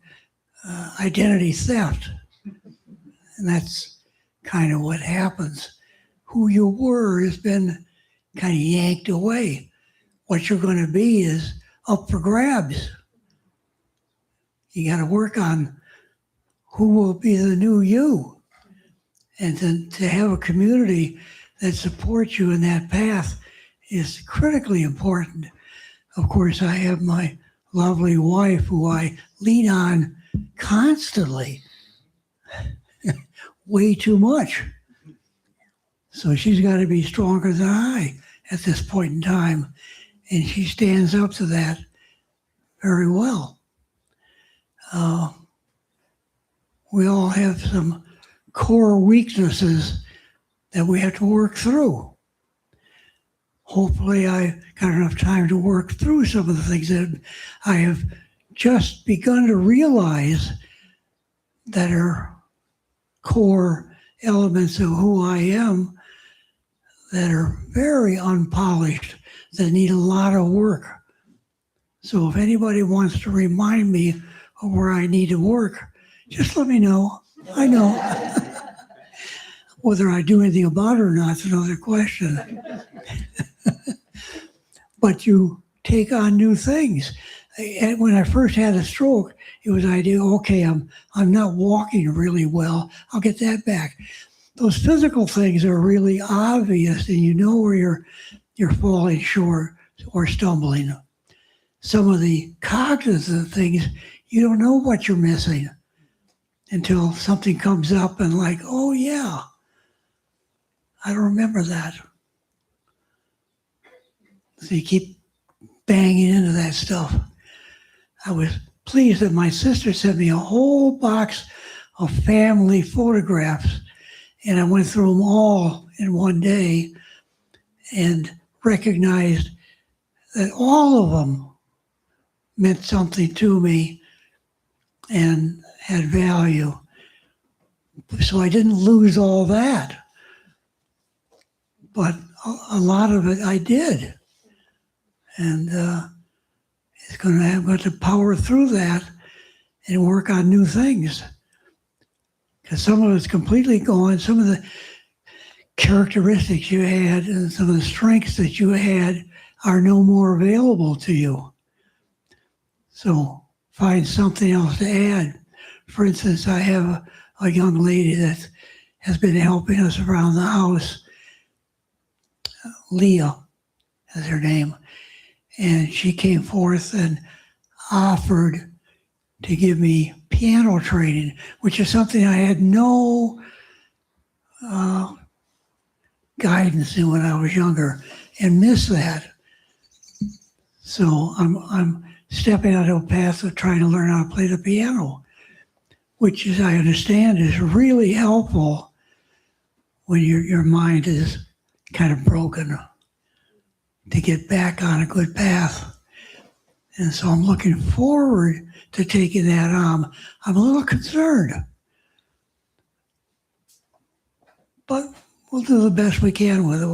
Identity Theft. And that's kind of what happens. Who you were has been kind of yanked away. What you're going to be is up for grabs. You got to work on who will be the new you. And to have a community that supports you in that path is critically important. Of course, I have my lovely wife who I lean on constantly, way too much. So she's got to be stronger than I at this point in time. And she stands up to that very well. We all have some core weaknesses that we have to work through. Hopefully I got enough time to work through some of the things that I have just begun to realize that are core elements of who I am that are very unpolished, that need a lot of work. So if anybody wants to remind me of where I need to work, just let me know. I know. Whether I do anything about it or not is another question. But you take on new things. And when I first had a stroke, it was the idea, okay, I'm not walking really well. I'll get that back. Those physical things are really obvious, and you know where you're falling short or stumbling. Some of the cognitive things, you don't know what you're missing until something comes up and like, oh yeah, I don't remember that. So you keep banging into that stuff. I was pleased that my sister sent me a whole box of family photographs, and I went through them all in one day and recognized that all of them meant something to me and had value. So I didn't lose all that, but a lot of it I did. And I'm going to power through that and work on new things. Because some of it's completely gone. Some of the characteristics you had and some of the strengths that you had are no more available to you. So find something else to add. For instance, I have a young lady that has been helping us around the house. Leah is her name, and she came forth and offered to give me piano training, which is something I had no guidance in when I was younger, and missed that. So I'm stepping onto a path of trying to learn how to play the piano, which, as I understand, is really helpful when your mind is kind of broken, to get back on a good path. And so I'm looking forward to taking that on. I'm a little concerned, but we'll do the best we can with it,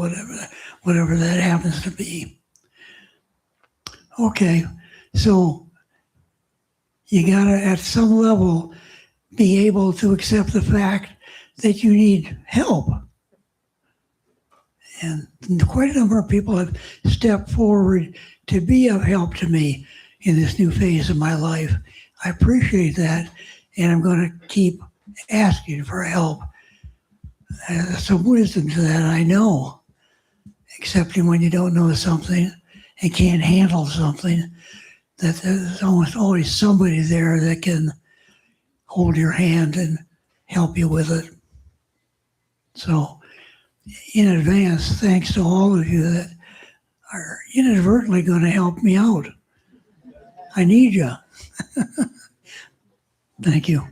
whatever that happens to be. Okay, so you gotta, at some level, be able to accept the fact that you need help. And quite a number of people have stepped forward to be of help to me in this new phase of my life. I appreciate that, and I'm going to keep asking for help. There's some wisdom to that, I know. Accepting when you don't know something and can't handle something, that there's almost always somebody there that can hold your hand and help you with it. So, in advance, thanks to all of you that are inadvertently going to help me out. I need you. Thank you.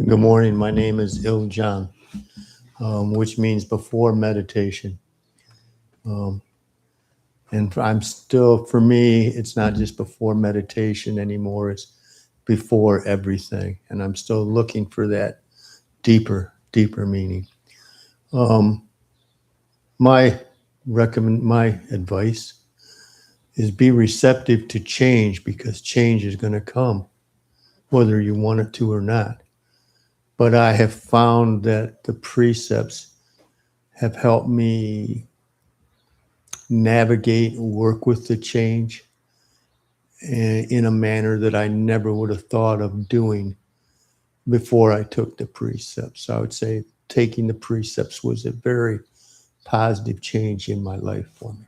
Good morning. My name is Il John, which means before meditation. And I'm still, for me, it's not just before meditation anymore. It's before everything. And I'm still looking for that deeper meaning. My advice is be receptive to change, because change is going to come, whether you want it to or not. But I have found that the precepts have helped me navigate, work with the change in a manner that I never would have thought of doing before I took the precepts. So I would say taking the precepts was a very positive change in my life for me.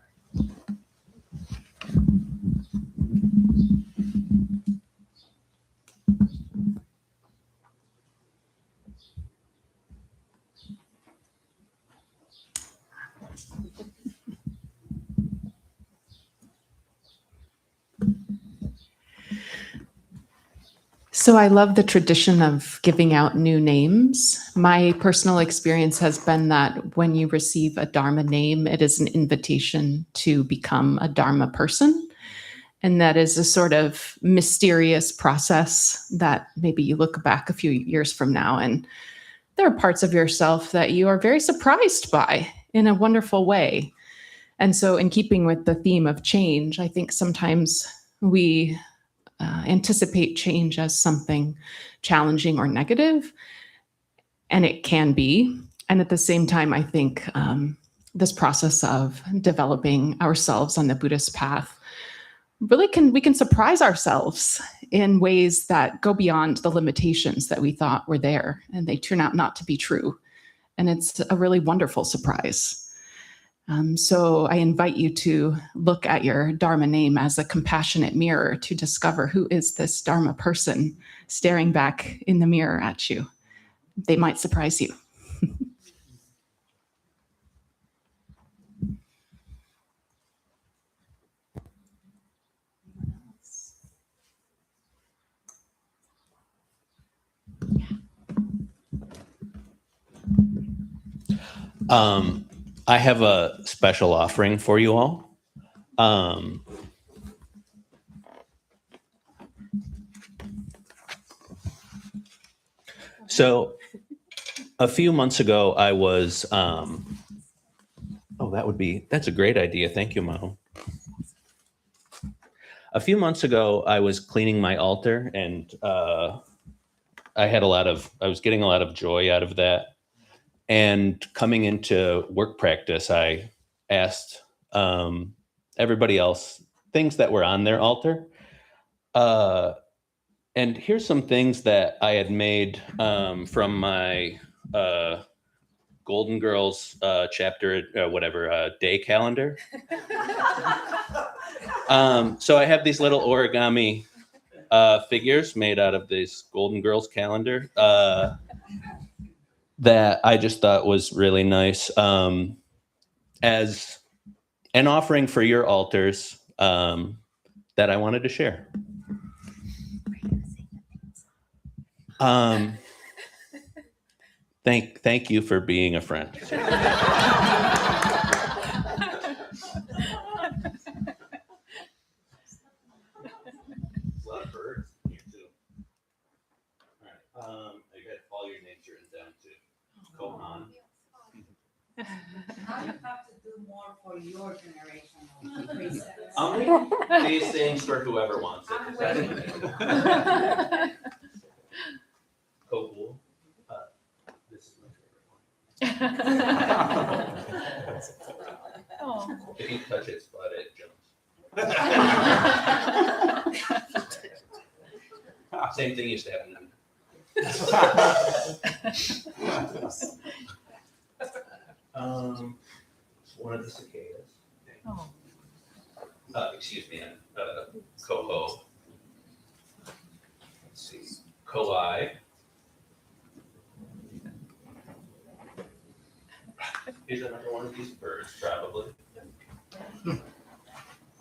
So I love the tradition of giving out new names. My personal experience has been that when you receive a Dharma name, it is an invitation to become a Dharma person. And that is a sort of mysterious process that maybe you look back a few years from now and there are parts of yourself that you are very surprised by in a wonderful way. And so in keeping with the theme of change, I think sometimes we anticipate change as something challenging or negative, and it can be. And at the same time, I think this process of developing ourselves on the Buddhist path really we can surprise ourselves in ways that go beyond the limitations that we thought were there, and they turn out not to be true. And it's a really wonderful surprise. So I invite you to look at your Dharma name as a compassionate mirror to discover who is this Dharma person staring back in the mirror at you. They might surprise you. I have a special offering for you all. So a few months ago, I was, that's a great idea. Thank you, Mo. A few months ago, I was cleaning my altar, and I was getting a lot of joy out of that. And coming into work practice, I asked everybody else things that were on their altar. And here's some things that I had made from my Golden Girls chapter, day calendar. So I have these little origami figures made out of this Golden Girls calendar that I just thought was really nice as an offering for your altars that I wanted to share. Thank you for being a friend. I got all your names written down too. Kohan. Now you have to do more for your generation of precepts. I'll make these things for whoever wants it. Kobu. This is my favorite one. If you touch it, spot it jumps. Same thing used to happen. One of the cicadas. Excuse me, Coho. Let's see, Koi. Here's another one of these birds, probably.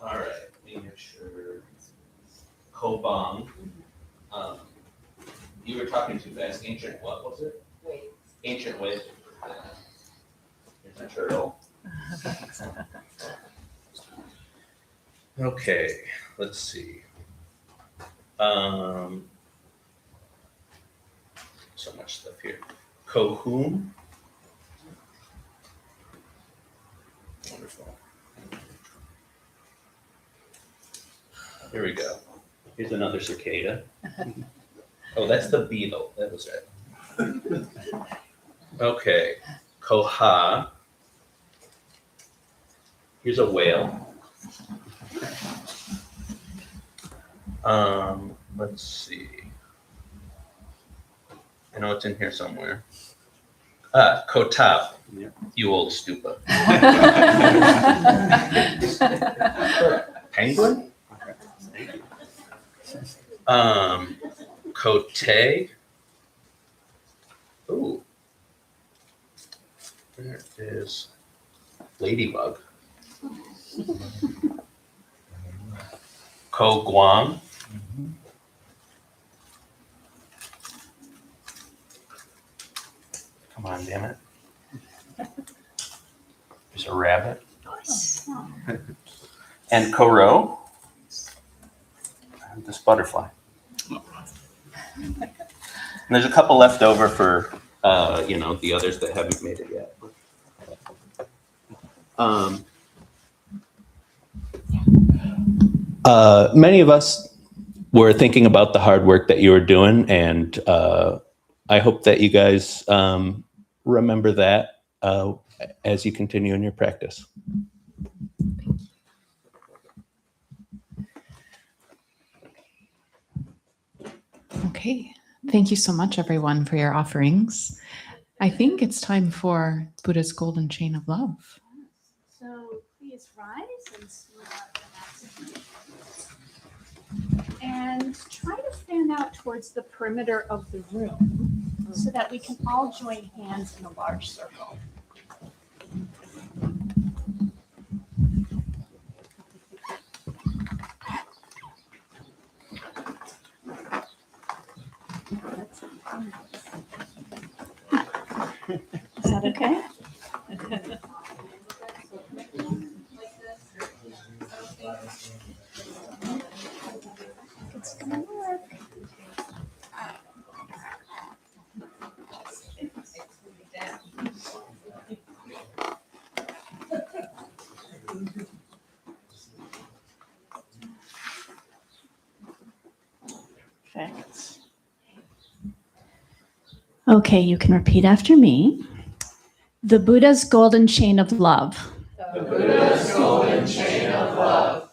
All right, let me make sure. Kobong. You were talking too fast. Ancient what was it? Wait. Ancient wave. Here's a turtle. Okay, let's see. So much stuff here. Kohum. Wonderful. Here we go. Here's another cicada. Oh, that's the beetle. That was it. Okay. Koha. Here's a whale. Let's see. I know it's in here somewhere. Kotab. You old stupa. Penguin? Cote. Ooh. There is ladybug. Ko Guang. Come on, damn it. There's a rabbit. Nice. And Koro. And this butterfly. And there's a couple left over for, the others that haven't made it yet. Many of us were thinking about the hard work that you were doing, and I hope that you guys remember that as you continue in your practice. Okay, thank you so much, everyone, for your offerings. I think it's time for Buddha's Golden Chain of Love. So please rise and smooth out the mat. And try to fan out towards the perimeter of the room so that we can all join hands in a large circle. Is that okay? It's gonna work. Perfect. Okay, you can repeat after me. The Buddha's golden chain of love. The Buddha's golden chain of love.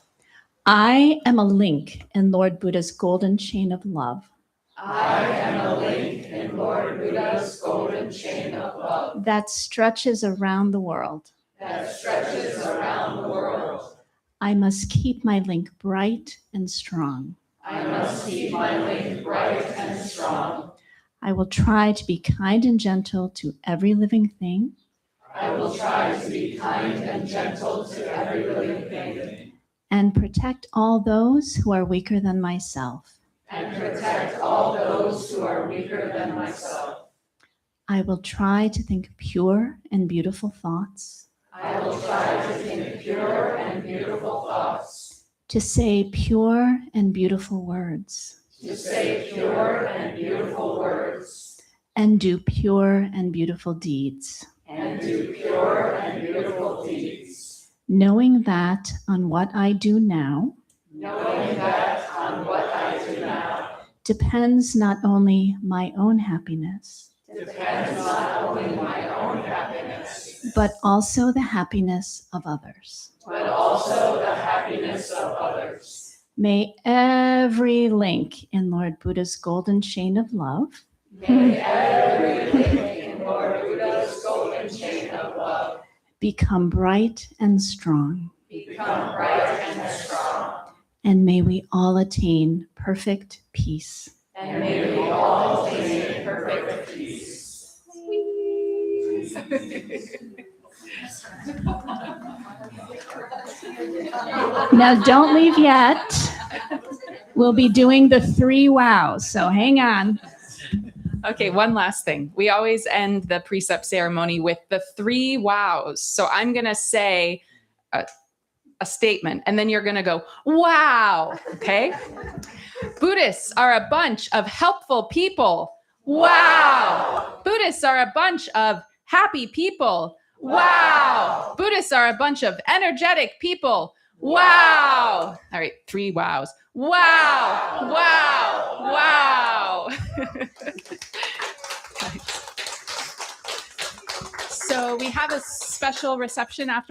I am a link in Lord Buddha's golden chain of love. I am a link in Lord Buddha's golden chain of love. That stretches around the world. That stretches around the world. I must keep my link bright and strong. I must keep my link bright and strong. I will try to be kind and gentle to every living thing. I will try to be kind and gentle to every living thing. And protect all those who are weaker than myself. And protect all those who are weaker than myself. I will try to think pure and beautiful thoughts. I will try to think pure and beautiful thoughts. To say pure and beautiful words. To say pure and beautiful words. And do pure and beautiful deeds. And do pure and beautiful deeds. Knowing that on what I do now. Knowing that on what I do now. Depends not only my own happiness. Depends not only my own happiness. But also the happiness of others. But also the happiness of others. May every link in Lord Buddha's golden chain of love. May every link in Lord Buddha's golden chain of love. Become bright and strong. Become bright and strong. And may we all attain perfect peace. And may we all attain perfect peace. Now don't leave yet. We'll be doing the 3 wows, so hang on. Okay, one last thing. We always end the precept ceremony with the 3 wows. So I'm going to say a statement, and then you're going to go, wow, okay? Buddhists are a bunch of helpful people. Wow. Buddhists are a bunch of happy people. Wow. Buddhists are a bunch of energetic people. Wow. All right, 3 wows. Wow. Wow. Wow. So we have a special reception after.